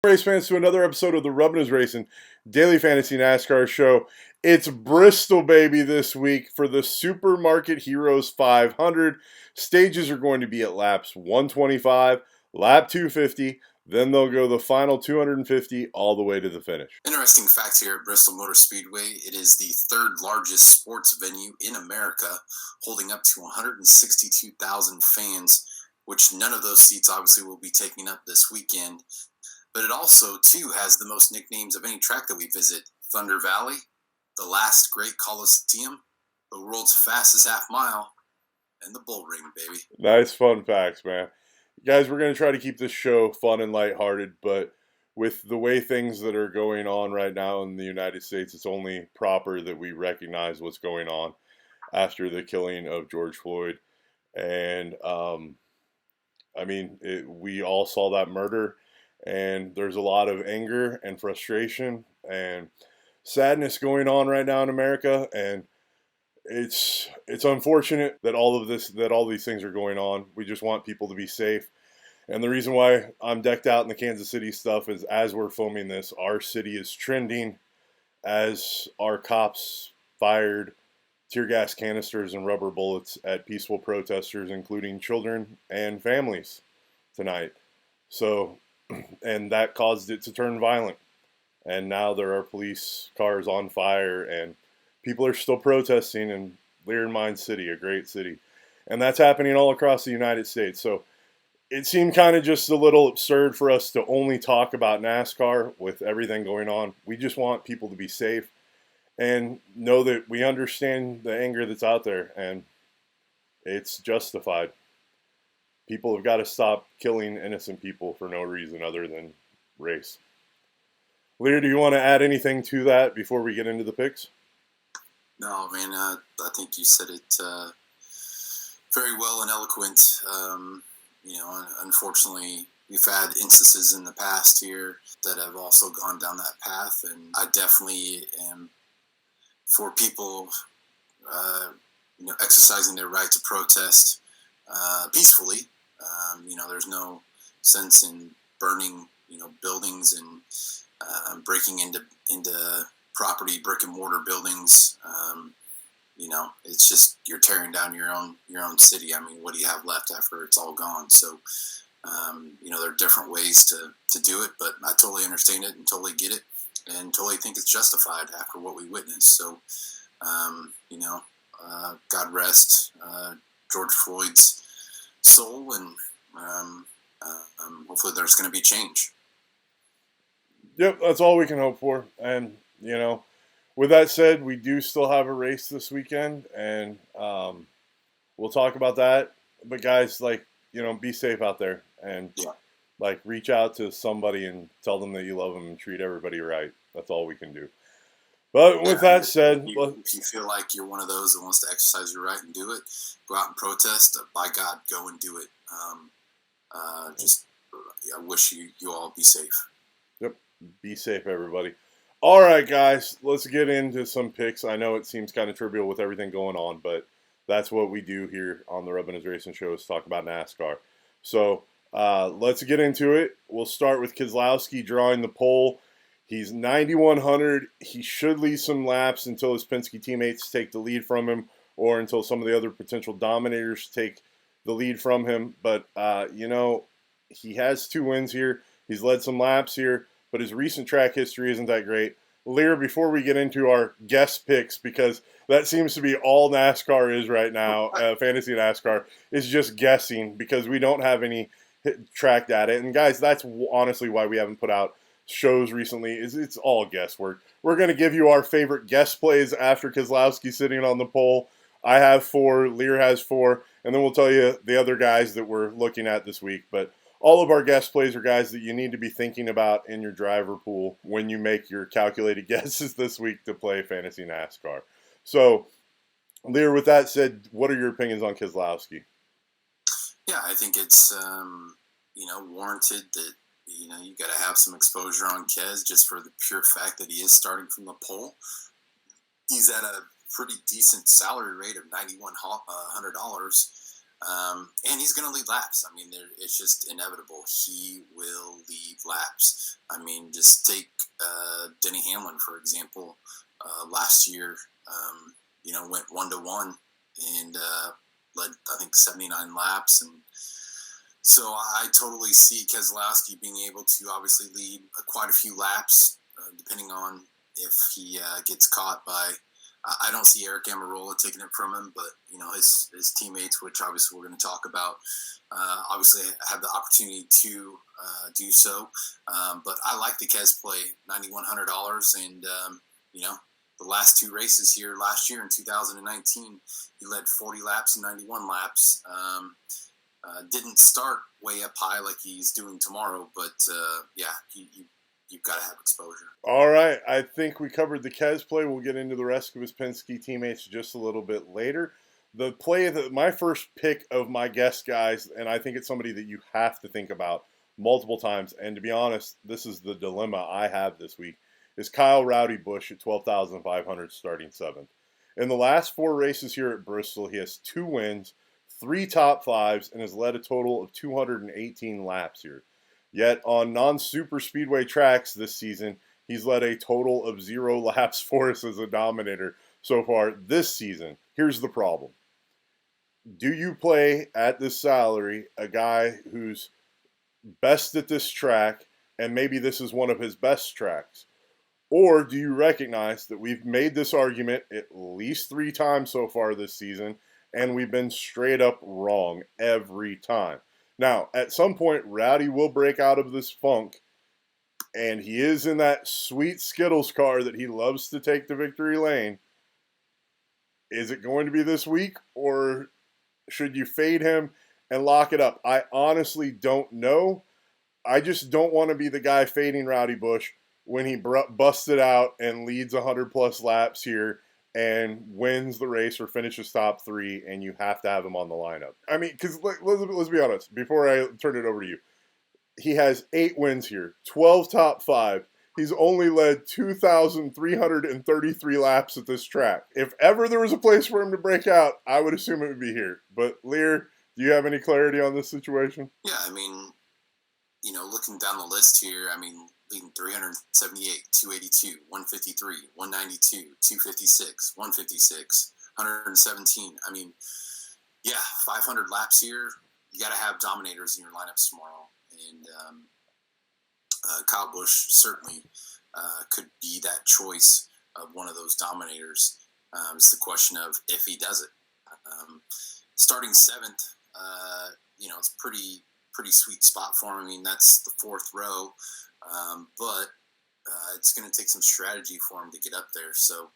Race fans, to another episode of the Rubbin' Is Racing Daily Fantasy NASCAR Show. It's Bristol, baby, this week for the Supermarket Heroes 500. Stages are going to be at laps 125, lap 250, then they'll go the final 250 all the way to the finish. Interesting facts here at Bristol Motor Speedway. It is the third largest sports venue in America, holding up to 162,000 fans, which none of those seats obviously will be taking up this weekend. But it also, too, has the most nicknames of any track that we visit. Thunder Valley, the last great Coliseum, the world's fastest half mile, and the Bull Ring, baby. Nice fun facts, man. Guys, we're going to try to keep this show fun and lighthearted, but with the way things that are going on right now in the United States, it's only proper that we recognize what's going on after the killing of George Floyd. And, we all saw that murder. And there's a lot of anger and frustration and sadness going on right now in America, and it's unfortunate that all these things are going on. We just want people to be safe, and the reason why I'm decked out in the Kansas City stuff is, as we're filming this, our city is trending as our cops fired tear gas canisters and rubber bullets at peaceful protesters, including children and families tonight. So. And that caused it to turn violent. And now there are police cars on fire, and people are still protesting in Liehr Mine City, a great city. And that's happening all across the United States. So it seemed kind of just a little absurd for us to only talk about NASCAR with everything going on. We just want people to be safe and know that we understand the anger that's out there, and it's justified. People have got to stop killing innocent people for no reason other than race. Liehr, do you want to add anything to that before we get into the picks? No, man, I think you said it very well and eloquent. Unfortunately, we've had instances in the past here that have also gone down that path, and I definitely am for people, exercising their right to protest peacefully. There's no sense in burning, buildings and breaking into property, brick and mortar buildings. It's just you're tearing down your own city. I mean, what do you have left after it's all gone? So, there are different ways to do it, but I totally understand it and totally get it and totally think it's justified after what we witnessed. So, God rest George Floyd's soul, and hopefully there's going to be change. Yep, that's all we can hope for. And, with that said, we do still have a race this weekend, and we'll talk about that. But guys, be safe out there, and reach out to somebody and tell them that you love them and treat everybody right. That's all we can do. But with that said, if you feel like you're one of those that wants to exercise your right and do it, go out and protest. By God, go and do it. I wish you all be safe. Yep, be safe, everybody. All right, guys, let's get into some picks. I know it seems kind of trivial with everything going on, but that's what we do here on the Rubbin' Is Racing Show, is talk about NASCAR. So let's get into it. We'll start with Keselowski drawing the pole. He's 9,100. He should lead some laps until his Penske teammates take the lead from him, or until some of the other potential dominators take the lead from him. But, he has 2 wins here. He's led some laps here, but his recent track history isn't that great. Liehr, before we get into our guest picks, because that seems to be all NASCAR is right now, fantasy NASCAR, is just guessing, because we don't have any track data. And, guys, that's honestly why we haven't put out shows recently. It's all guesswork. We're going to give you our favorite guess plays after Keselowski sitting on the pole. I have 4, Liehr has 4, and then we'll tell you the other guys that we're looking at this week. But all of our guess plays are guys that you need to be thinking about in your driver pool when you make your calculated guesses this week to play fantasy NASCAR. So, Liehr, with that said, what are your opinions on Keselowski? Yeah, I think it's warranted that you got to have some exposure on Kes just for the pure fact that he is starting from the pole. He's at a pretty decent salary rate of $9,100. And he's going to lead laps. I mean, it's just inevitable. He will lead laps. I mean, just take Denny Hamlin, for example. Last year, went 1-1 and led, I think, 79 laps. And so I totally see Keselowski being able to obviously lead quite a few laps, depending on if he gets caught by. I don't see Eric Amarola taking it from him, but his teammates, which obviously we're going to talk about, obviously have the opportunity to do so. But I like the Kes play, $9,100, and the last two races here last year in 2019, he led 40 laps and 91 laps. Didn't start way up high like he's doing tomorrow, but you've got to have exposure. All right. I think we covered the Kes play. We'll get into the rest of his Penske teammates just a little bit later. The play that my first pick of my guest guys, and I think it's somebody that you have to think about multiple times. And to be honest, this is the dilemma I have this week, is Kyle Rowdy Busch at 12,500 starting 7th. In the last 4 races here at Bristol, he has 2 wins, 3 top 5s, and has led a total of 218 laps here. Yet on non-super speedway tracks this season, he's led a total of 0 laps for us as a dominator so far this season. Here's the problem. Do you play at this salary a guy who's best at this track, and maybe this is one of his best tracks? Or do you recognize that we've made this argument at least 3 times so far this season, and we've been straight up wrong every time? Now, at some point, Rowdy will break out of this funk, and he is in that sweet Skittles car that he loves to take to victory lane. Is it going to be this week, or should you fade him and lock it up? I honestly don't know. I just don't want to be the guy fading Rowdy Busch when he busted out and leads 100-plus laps here and wins the race or finishes top 3, and you have to have him on the lineup. I mean, because let's be honest, before I turn it over to you, he has 8 wins here, 12 top 5. He's only led 2,333 laps at this track. If ever there was a place for him to break out, I would assume it would be here. But, Liehr, do you have any clarity on this situation? Yeah, I mean, looking down the list here, I mean, leading 378, 282, 153, 192, 256, 156, 117. I mean, 500 laps here. You got to have dominators in your lineups tomorrow. And Kyle Busch certainly could be that choice of one of those dominators. It's the question of if he does it. Starting 7th, it's pretty sweet spot for him. I mean, that's the 4th row. But it's going to take some strategy for him to get up there. So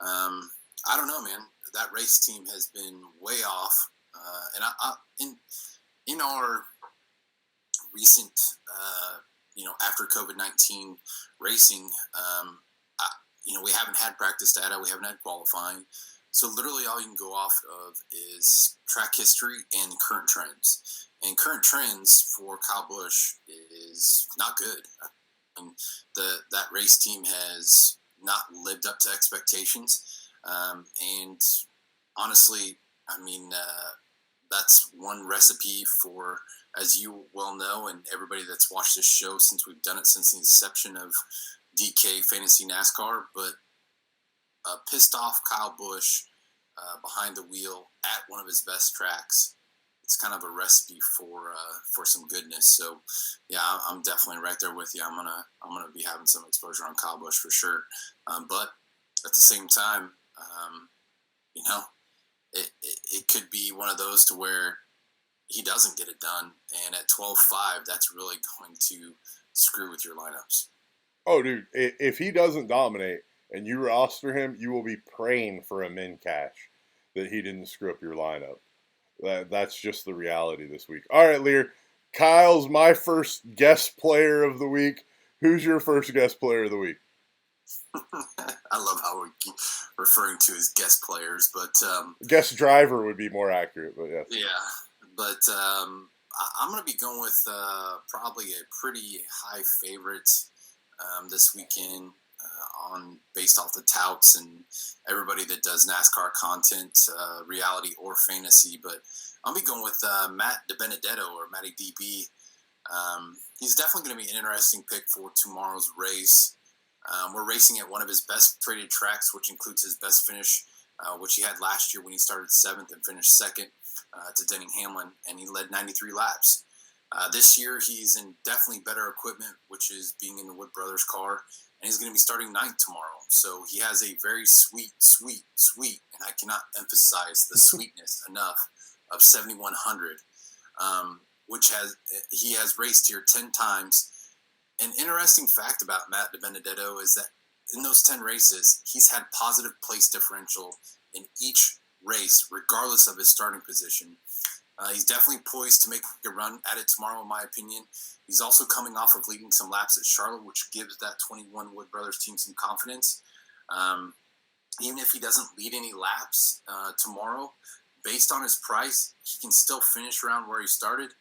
I don't know, man. That race team has been way off. And in our recent, after COVID-19 racing, we haven't had practice data. We haven't had qualifying. So literally all you can go off of is track history and current trends. And current trends for Kyle Busch is not good. And that race team has not lived up to expectations. And honestly, I mean, that's one recipe for, as you well know, and everybody that's watched this show since we've done it since the inception of DK Fantasy NASCAR, but pissed off Kyle Busch behind the wheel at one of his best tracks. It's kind of a recipe for some goodness. So, yeah, I'm definitely right there with you. I'm gonna be having some exposure on Kyle Busch for sure. But at the same time, it could be one of those to where he doesn't get it done, and at 12.5, that's really going to screw with your lineups. Oh, dude, if he doesn't dominate and you roster him, you will be praying for a min cash that he didn't screw up your lineup. That's just the reality this week. All right, Liehr. Kyle's my first guest player of the week. Who's your first guest player of the week? I love how we keep referring to as guest players, but guest driver would be more accurate, but yes. Yeah, but I'm going to be going with probably a pretty high favorite this weekend. based off the touts and everybody that does NASCAR content, reality or fantasy. But I'll be going with Matt DiBenedetto, or Matty DB. He's definitely going to be an interesting pick for tomorrow's race. We're racing at one of his best traded tracks, which includes his best finish, which he had last year when he started 7th and finished 2nd to Denny Hamlin, and he led 93 laps. This year, he's in definitely better equipment, which is being in the Wood Brothers car, and he's going to be starting 9th tomorrow. So he has a very sweet, and I cannot emphasize the sweetness enough, of 7,100, which he has raced here 10 times. An interesting fact about Matt DiBenedetto is that in those 10 races, he's had positive place differential in each race, regardless of his starting position. He's definitely poised to make a run at it tomorrow, in my opinion. He's also coming off of leading some laps at Charlotte, which gives that 21 Wood Brothers team some confidence. Even if he doesn't lead any laps tomorrow, based on his price, he can still finish around where he started.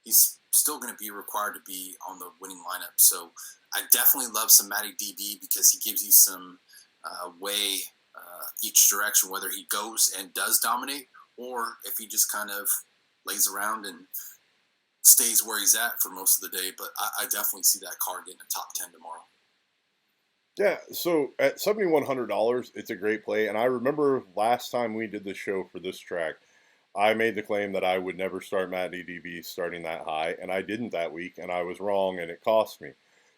He's still going to be required to be on the winning lineup. So I definitely love some Matty DB because he gives you some way each direction, whether he goes and does dominate or if he just kind of lays around and stays where he's at for most of the day. But I definitely see that car getting a top 10 tomorrow. Yeah, so at $7,100, it's a great play. And I remember last time we did the show for this track, I made the claim that I would never start Matt DB starting that high, and I didn't that week, and I was wrong, and it cost me.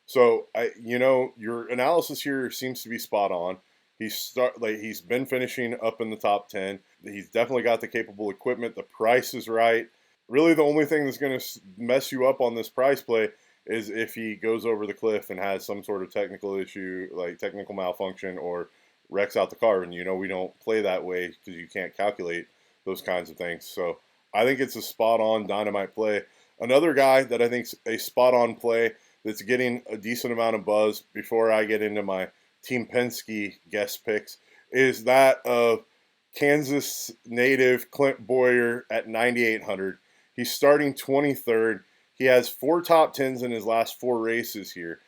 So your analysis here seems to be spot on. He's been finishing up in the top 10. He's definitely got the capable equipment. The price is right. Really, the only thing that's going to mess you up on this price play is if he goes over the cliff and has some sort of technical issue, like technical malfunction, or wrecks out the car. And we don't play that way because you can't calculate those kinds of things. So I think it's a spot-on dynamite play. Another guy that I think's a spot-on play that's getting a decent amount of buzz before I get into my Team Penske guest picks is that of Kansas native Clint Bowyer at 9,800. He's starting 23rd. He has 4 top 10s in his last 4 races here.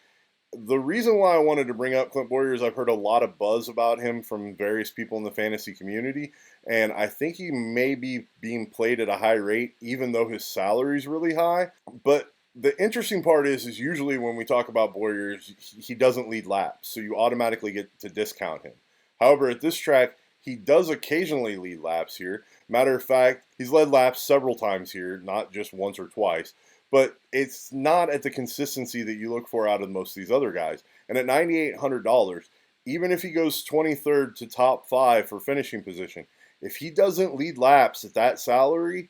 The reason why I wanted to bring up Clint Bowyer is I've heard a lot of buzz about him from various people in the fantasy community, and I think he may be being played at a high rate, even though his salary is really high. But the interesting part is usually when we talk about Bowyer, he doesn't lead laps, so you automatically get to discount him. However, at this track, he does occasionally lead laps here. Matter of fact, he's led laps several times here, not just once or twice. But it's not at the consistency that you look for out of most of these other guys. And at $9,800, even if he goes 23rd to top 5 for finishing position, if he doesn't lead laps at that salary,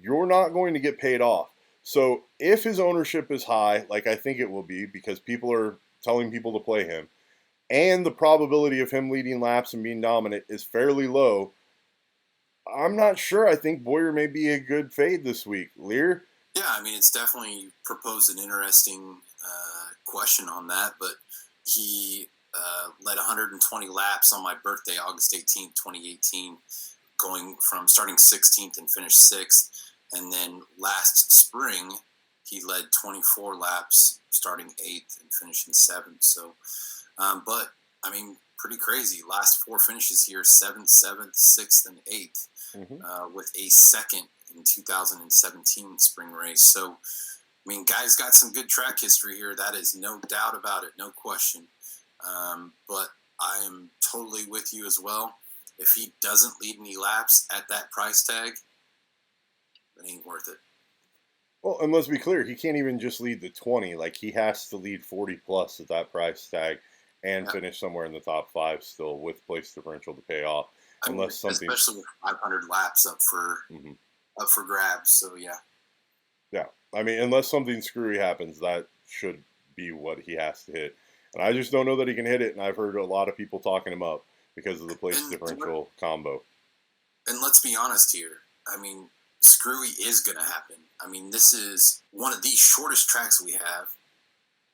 you're not going to get paid off. So if his ownership is high, like I think it will be because people are telling people to play him, and the probability of him leading laps and being dominant is fairly low, I'm not sure. I think Bowyer may be a good fade this week. Liehr? Yeah, I mean, it's definitely proposed an interesting question on that, but he led 120 laps on my birthday, August 18th, 2018, going from starting 16th and finished 6th. And then last spring, he led 24 laps, starting 8th and finishing 7th. So, but, I mean, pretty crazy. Last 4 finishes here, 7th, 7th, 6th, and 8th, with a 2nd in 2017 spring race. So, I mean, guy's got some good track history here. That is no doubt about it, no question. But I am totally with you as well. If he doesn't lead any laps at that price tag, it ain't worth it. Well, and let's be clear, he can't even just lead the 20. Like, he has to lead 40 plus at that price tag and finish somewhere in the top 5 still with place differential to pay off. Unless something, especially with 500 laps up for grabs. So yeah. I mean, unless something screwy happens, that should be what he has to hit. And I just don't know that he can hit it. And I've heard a lot of people talking him up because of the place differential combo. And let's be honest here. I mean, screwy is going to happen. I mean, this is one of the shortest tracks we have.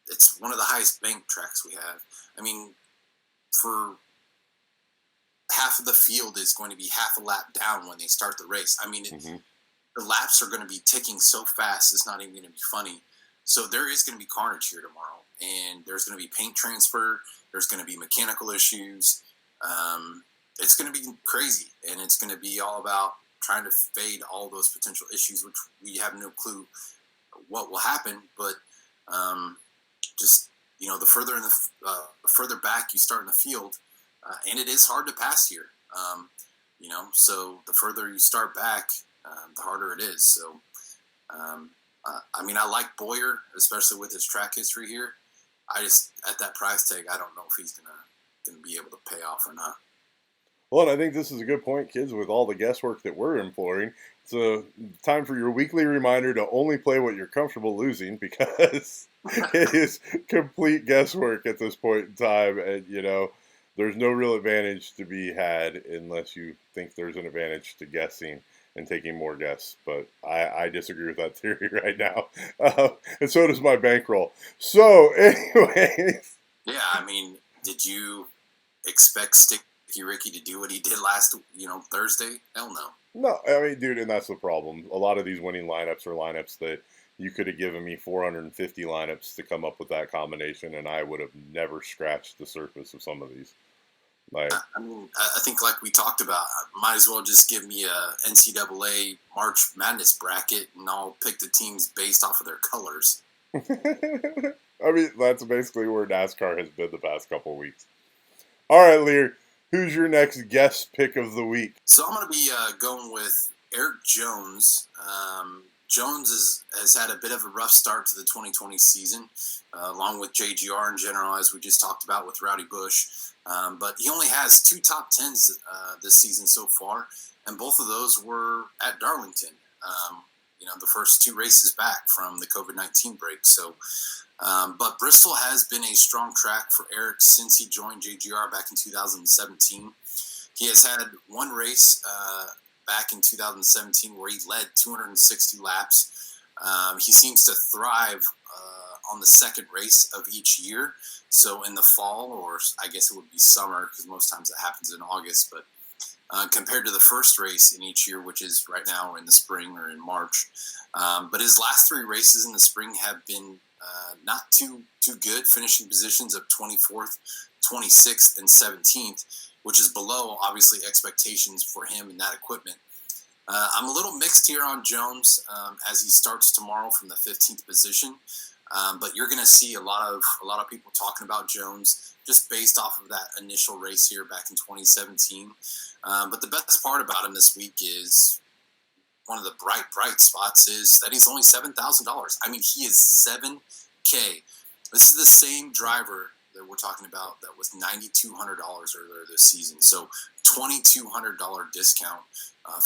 It's one of the highest bank tracks we have. I mean, for half of the field is going to be half a lap down when they start the race. I mean, the laps are going to be ticking so fast, it's not even going to be funny. So there is going to be carnage here tomorrow, and there's going to be paint transfer. There's going to be mechanical issues. It's going to be crazy, and it's going to be all about trying to fade all those potential issues, which we have no clue what will happen. But just, the further back you start in the field, and it is hard to pass here. So the further you start back, the harder it is. So, I like Boyer, especially with his track history here. I just, at that price tag, I don't know if he's gonna be able to pay off or not. Well, and I think this is a good point, kids, with all the guesswork that we're employing. It's time for your weekly reminder to only play what you're comfortable losing, because it is complete guesswork at this point in time. And, there's no real advantage to be had unless you think there's an advantage to guessing and taking more guess. But I disagree with that theory right now. And so does my bankroll. So, anyways. Yeah, did you expect Sticky Ricky to do what he did last, Thursday? Hell no. No, dude, and that's the problem. A lot of these winning lineups are lineups that you could have given me 450 lineups to come up with that combination, and I would have never scratched the surface of some of these. I think like we talked about, might as well just give me a NCAA March Madness bracket, and I'll pick the teams based off of their colors. That's basically where NASCAR has been the past couple of weeks. All right, Liehr, who's your next guest pick of the week? So I'm going to be going with Erik Jones. Jones has had a bit of a rough start to the 2020 season, along with JGR in general, as we just talked about with Rowdy Busch. But he only has 2 top 10s this season so far, and both of those were at Darlington. The first 2 races back from the COVID-19 break. So, but Bristol has been a strong track for Erik since he joined JGR back in 2017. He has had 1 race back in 2017 where he led 260 laps. He seems to thrive on the second race of each year. So in the fall, or I guess it would be summer, because most times it happens in August, but compared to the first race in each year, which is right now in the spring or in March. But his last 3 races in the spring have been not too good, finishing positions of 24th, 26th, and 17th, which is below, obviously, expectations for him in that equipment. I'm a little mixed here on Jones as he starts tomorrow from the 15th position. But you're going to see a lot of people talking about Jones just based off of that initial race here back in 2017. But the best part about him this week is one of the bright spots is that he's only $7,000. He is $7K. This is the same driver that we're talking about that was $9,200 earlier this season. So $2,200 discount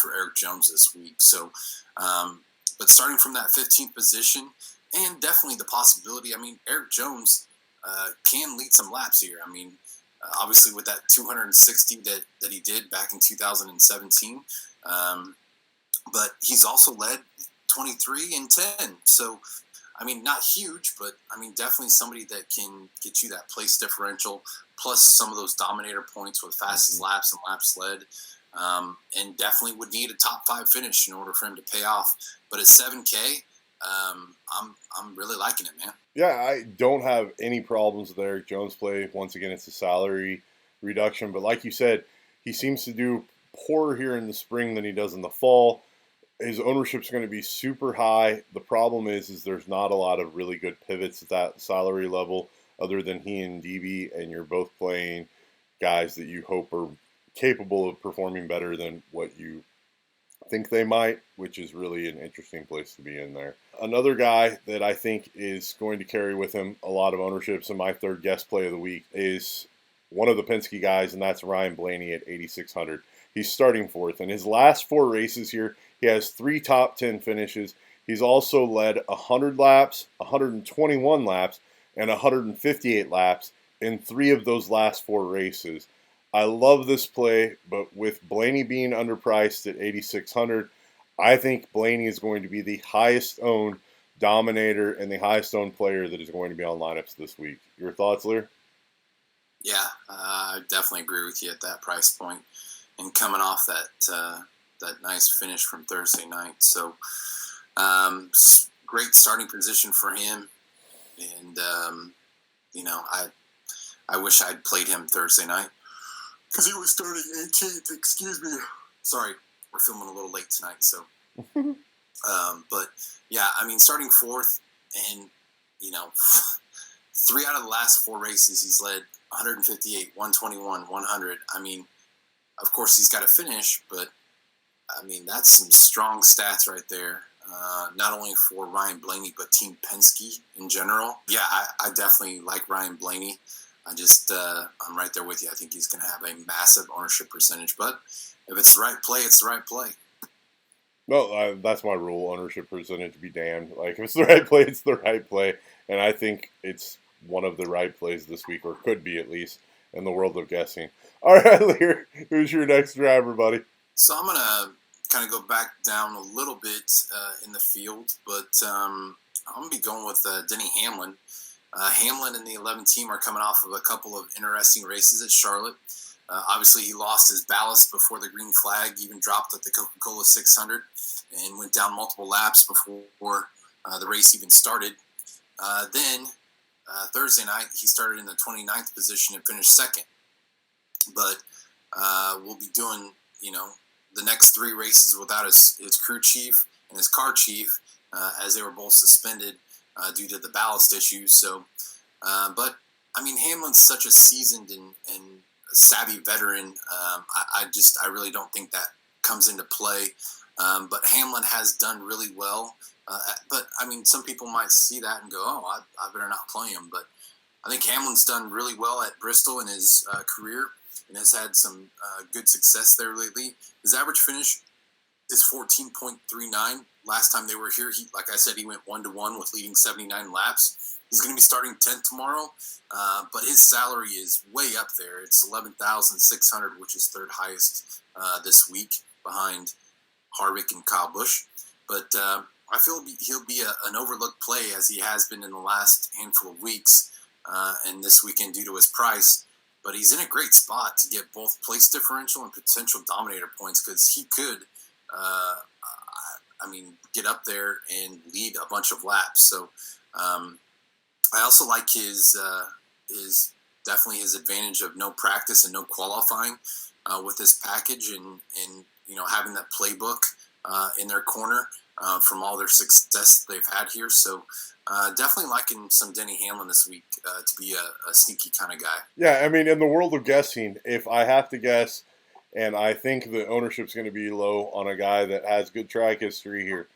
for Erik Jones this week. So, but starting from that 15th position, and definitely the possibility, Erik Jones can lead some laps here. Obviously with that 260 that he did back in 2017. But he's also led 23 and 10. So, not huge, but, definitely somebody that can get you that place differential, plus some of those dominator points with fastest laps and laps led. And definitely would need a top 5 finish in order for him to pay off. But at 7K, I'm really liking it, man. Yeah, I don't have any problems with Erik Jones' play. Once again, it's a salary reduction. But like you said, he seems to do poorer here in the spring than he does in the fall. His ownership's going to be super high. The problem is there's not a lot of really good pivots at that salary level other than he and DB, and you're both playing guys that you hope are capable of performing better than what you think they might, which is really an interesting place to be in there. Another guy that I think is going to carry with him a lot of ownerships, and my third guest play of the week, is one of the Penske guys, and that's Ryan Blaney at 8,600. He's starting 4th. In his last 4 races here, he has 3 top 10 finishes. He's also led 100 laps, 121 laps, and 158 laps in 3 of those last 4 races. I love this play, but with Blaney being underpriced at 8,600, I think Blaney is going to be the highest owned dominator and the highest owned player that is going to be on lineups this week. Your thoughts, Liehr? Yeah, I definitely agree with you at that price point, and coming off that nice finish from Thursday night. So great starting position for him, and I wish I'd played him Thursday night because he was starting 18th. Excuse me. Sorry, we're filming a little late tonight, so. But yeah, I mean, starting fourth, and 3 out of the last 4 races, he's led 158, 121, 100. I mean, of course, he's got to finish, but I mean, that's some strong stats right there. Not only for Ryan Blaney, but Team Penske in general. Yeah, I definitely like Ryan Blaney. I'm right there with you. I think he's going to have a massive ownership percentage. But if it's the right play, it's the right play. Well, that's my rule. Ownership percentage be damned. Like, if it's the right play, it's the right play. And I think it's one of the right plays this week, or could be at least, in the world of guessing. All right, Liehr, who's your next driver, buddy? So I'm going to kind of go back down a little bit in the field, but I'm going to be going with Denny Hamlin. Hamlin and the 11 team are coming off of a couple of interesting races at Charlotte. Obviously, he lost his ballast before the green flag, even dropped at the Coca-Cola 600, and went down multiple laps before the race even started. Then, Thursday night, he started in the 29th position and finished second. But we'll be doing, the next 3 races without his crew chief and his car chief, as they were both suspended due to the ballast issues. So, but I mean, Hamlin's such a seasoned and savvy veteran. I really don't think that comes into play. But Hamlin has done really well. But I mean, some people might see that and go, "Oh, I better not play him." But I think Hamlin's done really well at Bristol in his career and has had some good success there lately. His average finish is 14.39. Last time they were here, like I said, he went 1-1 with leading 79 laps. He's going to be starting 10th tomorrow, but his salary is way up there. It's $11,600, which is third highest this week behind Harvick and Kyle Busch. But I feel he'll be an overlooked play, as he has been in the last handful of weeks and this weekend due to his price. But he's in a great spot to get both place differential and potential dominator points, because he could, get up there and lead a bunch of laps. So I also like his definitely his advantage of no practice and no qualifying with this package, and having that playbook in their corner from all their success they've had here. So definitely liking some Denny Hamlin this week to be a sneaky kind of guy. Yeah, I mean, in the world of guessing, if I have to guess, and I think the ownership's going to be low on a guy that has good track history here,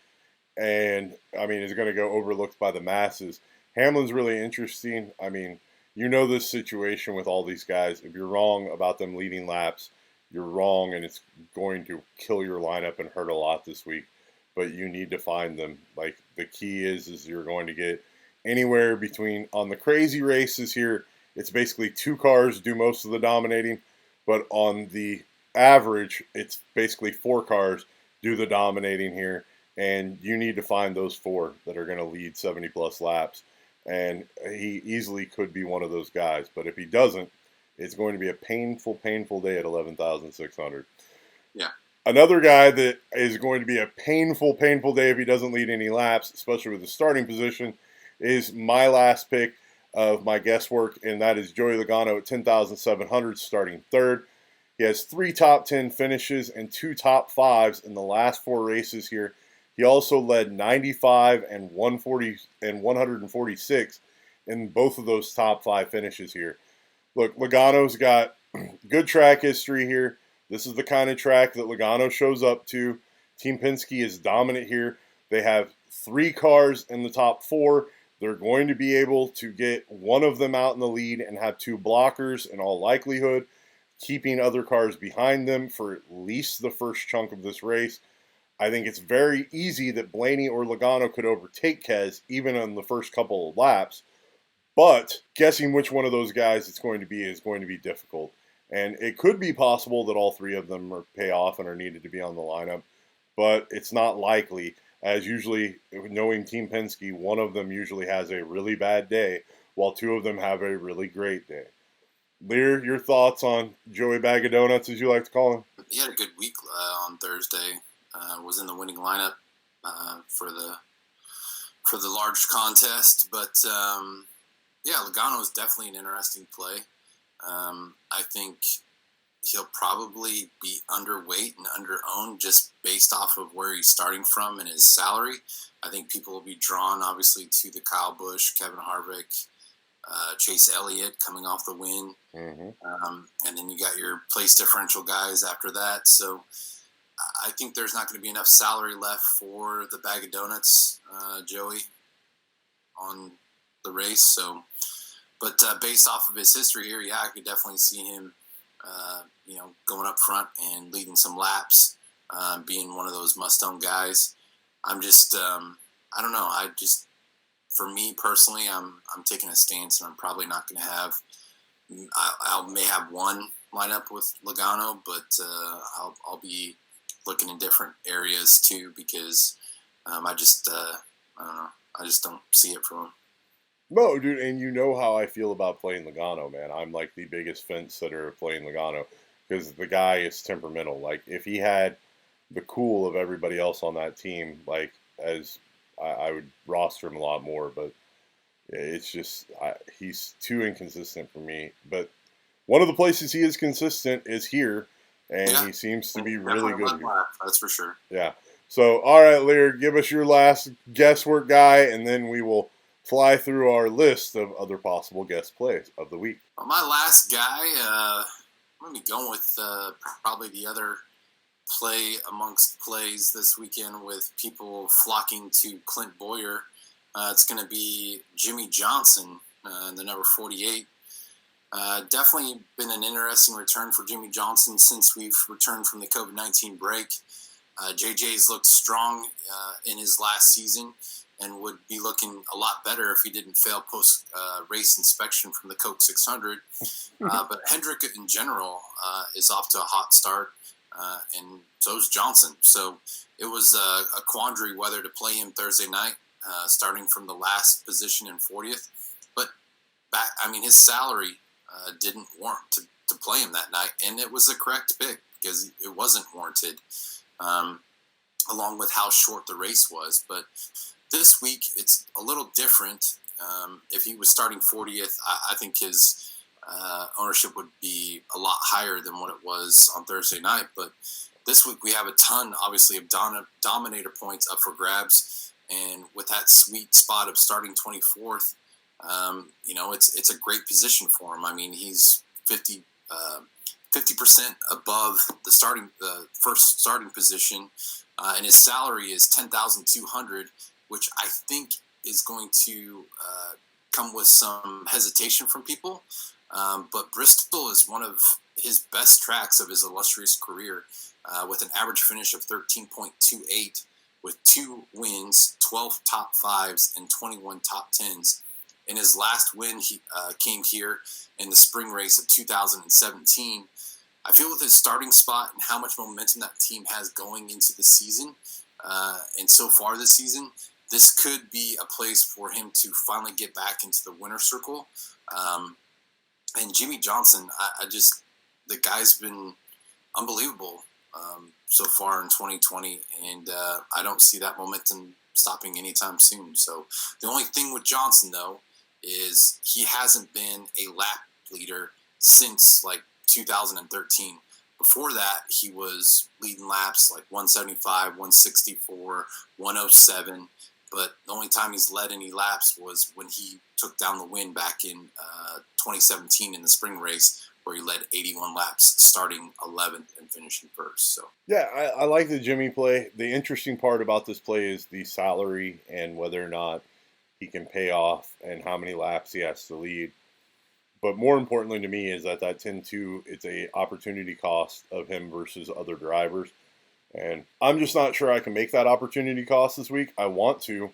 and I mean, is going to go overlooked by the masses. Hamlin's really interesting. I mean, this situation with all these guys. If you're wrong about them leading laps, you're wrong, and it's going to kill your lineup and hurt a lot this week. But you need to find them. Like, the key is you're going to get anywhere between, on the crazy races here, it's basically 2 cars do most of the dominating, but on the average, it's basically 4 cars do the dominating here, and you need to find those 4 that are going to lead 70-plus laps, and he easily could be one of those guys. But if he doesn't, it's going to be a painful, painful day at 11,600. Yeah. Another guy that is going to be a painful, painful day if he doesn't lead any laps, especially with the starting position, is my last pick of my guesswork, and that is Joey Logano at 10,700, starting third. He has 3 top 10 finishes and 2 top 5s in the last 4 races here. He also led 95 and 140 and 146 in both of those top 5 finishes here. Look, Logano's got good track history here. This is the kind of track that Logano shows up to. Team Penske is dominant here. They have 3 cars in the top 4. They're going to be able to get one of them out in the lead and have 2 blockers in all likelihood, keeping other cars behind them for at least the first chunk of this race. I think it's very easy that Blaney or Logano could overtake Kes even on the first couple of laps. But guessing which one of those guys it's going to be is going to be difficult. And it could be possible that all 3 of them pay off and are needed to be on the lineup. But it's not likely, as usually, knowing Team Penske, one of them usually has a really bad day, while 2 of them have a really great day. Liehr, your thoughts on Joey Bag of Donuts, as you like to call him? He had a good week on Thursday. Was in the winning lineup for the large contest. But, yeah, Logano is definitely an interesting play. I think he'll probably be underweight and under-owned just based off of where he's starting from and his salary. I think people will be drawn, obviously, to the Kyle Busch, Kevin Harvick, Chase Elliott coming off the win. Mm-hmm. And then you got your place differential guys after that. So I think there's not going to be enough salary left for the bag of donuts, Joey, on the race. So, but based off of his history here, yeah, I could definitely see him going up front and leading some laps, being one of those must-own guys. I'm just, I don't know. For me personally, I'm taking a stance, and I'm probably not going to have. I may have one lineup with Logano, but I'll be looking in different areas too because I don't know. I just don't see it from him. No, dude, and you know how I feel about playing Logano, man. I'm like the biggest fence sitter of playing Logano because the guy is temperamental. Like, if he had the cool of everybody else on that team, like, as I would roster him a lot more, but it's just, he's too inconsistent for me. But one of the places he is consistent is here, and he seems to be really good here. That's for sure. Yeah. So, all right, Liehr, give us your last guesswork guy, and then we will fly through our list of other possible guest plays of the week. Well, my last guy, I'm going to be going with probably the other play amongst plays this weekend with people flocking to Clint Boyer. It's going to be Jimmie Johnson, the number 48. Definitely been an interesting return for Jimmie Johnson since we've returned from the COVID-19 break. JJ's looked strong in his last season and would be looking a lot better if he didn't fail post-race inspection from the Coke 600. But Hendrick in general is off to a hot start, and so is Johnson. So it was a quandary whether to play him Thursday night, starting from the last position in 40th. But his salary didn't warrant to play him that night, and it was a correct pick because it wasn't warranted, along with how short the race was. But this week, it's a little different. If he was starting 40th, I think his ownership would be a lot higher than what it was on Thursday night. But this week, we have a ton, obviously, of Dominator points up for grabs. And with that sweet spot of starting 24th, it's a great position for him. I mean, he's 50% above the first starting position, and his salary is $10,200, which I think is going to come with some hesitation from people. But Bristol is one of his best tracks of his illustrious career, with an average finish of 13.28, with 2 wins, 12 top 5s, and 21 top 10s. In his last win, he came here in the spring race of 2017. I feel with his starting spot and how much momentum that team has going into the season, and so far this season, this could be a place for him to finally get back into the winner's circle. And Jimmie Johnson, the guy's been unbelievable so far in 2020, and I don't see that momentum stopping anytime soon. So the only thing with Johnson, though, is he hasn't been a lap leader since like 2013. Before that, he was leading laps like 175, 164, 107. But the only time he's led any laps was when he took down the win back in 2017 in the spring race, where he led 81 laps, starting 11th and finishing first. So yeah, I like the Jimmie play. The interesting part about this play is the salary and whether or not he can pay off and how many laps he has to lead. But more importantly to me is that 10-2, it's a opportunity cost of him versus other drivers. And I'm just not sure I can make that opportunity cost this week. I want to.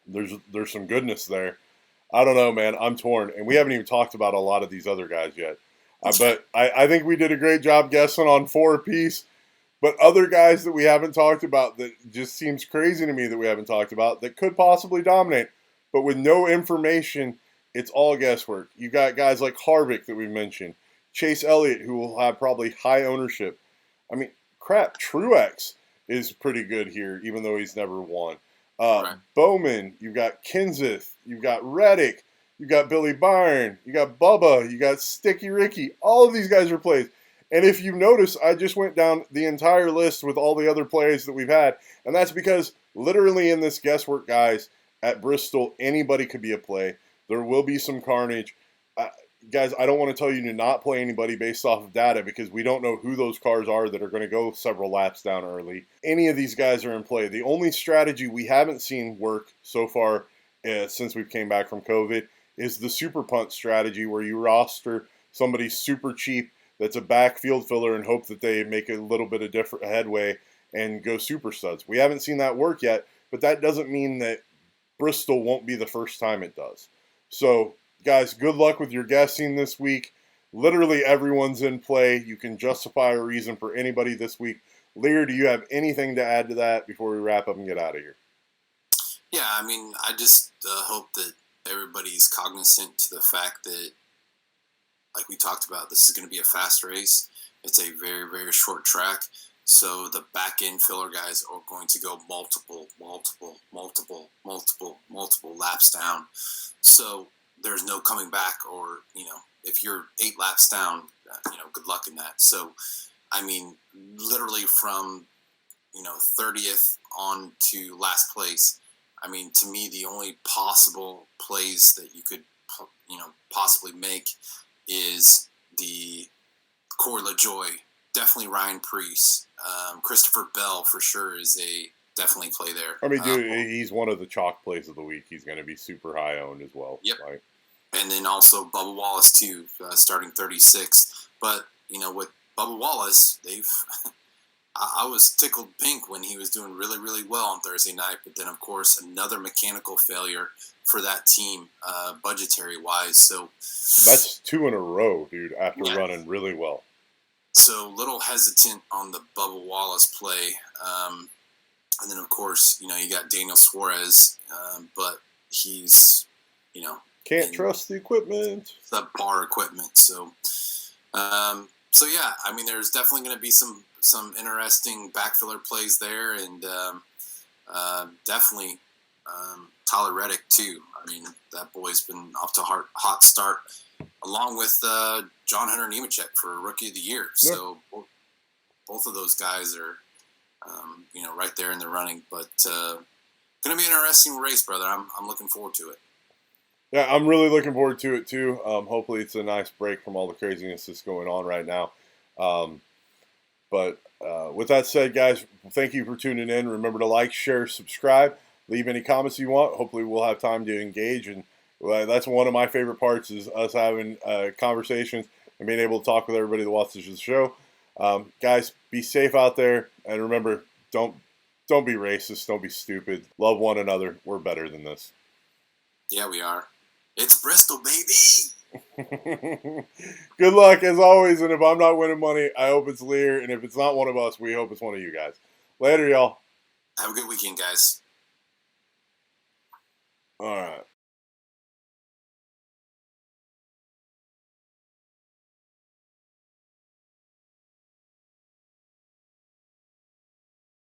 There's some goodness there. I don't know, man. I'm torn. And we haven't even talked about a lot of these other guys yet. But I think we did a great job guessing on 4 apiece. But other guys that we haven't talked about that just seems crazy to me that we haven't talked about that could possibly dominate. But with no information, it's all guesswork. You got guys like Harvick that we mentioned. Chase Elliott, who will have probably high ownership. I mean, crap, Truex is pretty good here, even though he's never won. Right. Bowman, you've got Kenseth, you've got Reddick. You got Billy Byron. You got Bubba. You got Sticky Ricky. All of these guys are plays. And if you notice, I just went down the entire list with all the other plays that we've had. And that's because literally in this guesswork, guys, at Bristol, anybody could be a play. There will be some carnage. Guys, I don't want to tell you to not play anybody based off of data because we don't know who those cars are that are going to go several laps down early. Any of these guys are in play. The only strategy we haven't seen work so far since we came back from COVID is the super punt strategy where you roster somebody super cheap that's a backfield filler and hope that they make a little bit of different headway and go super studs. We haven't seen that work yet, but that doesn't mean that Bristol won't be the first time it does. So, guys, good luck with your guessing this week. Literally everyone's in play. You can justify a reason for anybody this week. Liehr, do you have anything to add to that before we wrap up and get out of here? Yeah, I mean, I just hope that everybody's cognizant to the fact that, like we talked about, this is going to be a fast race. It's a very, very short track. So the back end filler guys are going to go multiple laps down. So there's no coming back, or, if you're 8 laps down, good luck in that. So, I mean, literally from, 30th on to last place, I mean, to me, the only possible plays that you could, possibly make is the Corey LaJoie, definitely Ryan Preece, Christopher Bell for sure is a definitely play there. I mean, dude, he's one of the chalk plays of the week. He's going to be super high owned as well. Yep. Right? And then also Bubba Wallace too, starting 36. But with Bubba Wallace, I was tickled pink when he was doing really, really well on Thursday night. But then, of course, another mechanical failure for that team, budgetary-wise. So that's 2 in a row, dude, after running really well. So a little hesitant on the Bubba Wallace play. And then, of course, you got Daniel Suarez, but he's, can't trust the equipment. Subpar equipment. So, yeah, I mean, there's definitely going to be some interesting backfiller plays there, and definitely Tyler Reddick too. I mean, that boy's been off to a hot start, along with John Hunter Nemechek for Rookie of the Year. Yep. So both of those guys are, right there in the running. But going to be an interesting race, brother. I'm looking forward to it. Yeah, I'm really looking forward to it too. Hopefully it's a nice break from all the craziness that's going on right now. But with that said, guys, thank you for tuning in. Remember to like, share, subscribe, leave any comments you want. Hopefully we'll have time to engage. And that's one of my favorite parts is us having conversations and being able to talk with everybody that watches the show. Guys, be safe out there. And remember, don't be racist. Don't be stupid. Love one another. We're better than this. Yeah, we are. It's Bristol, baby. Good luck as always, and if I'm not winning money, I hope it's Liehr, and if it's not one of us, we hope it's one of you guys. Later, y'all. Have a good weekend, guys. All right.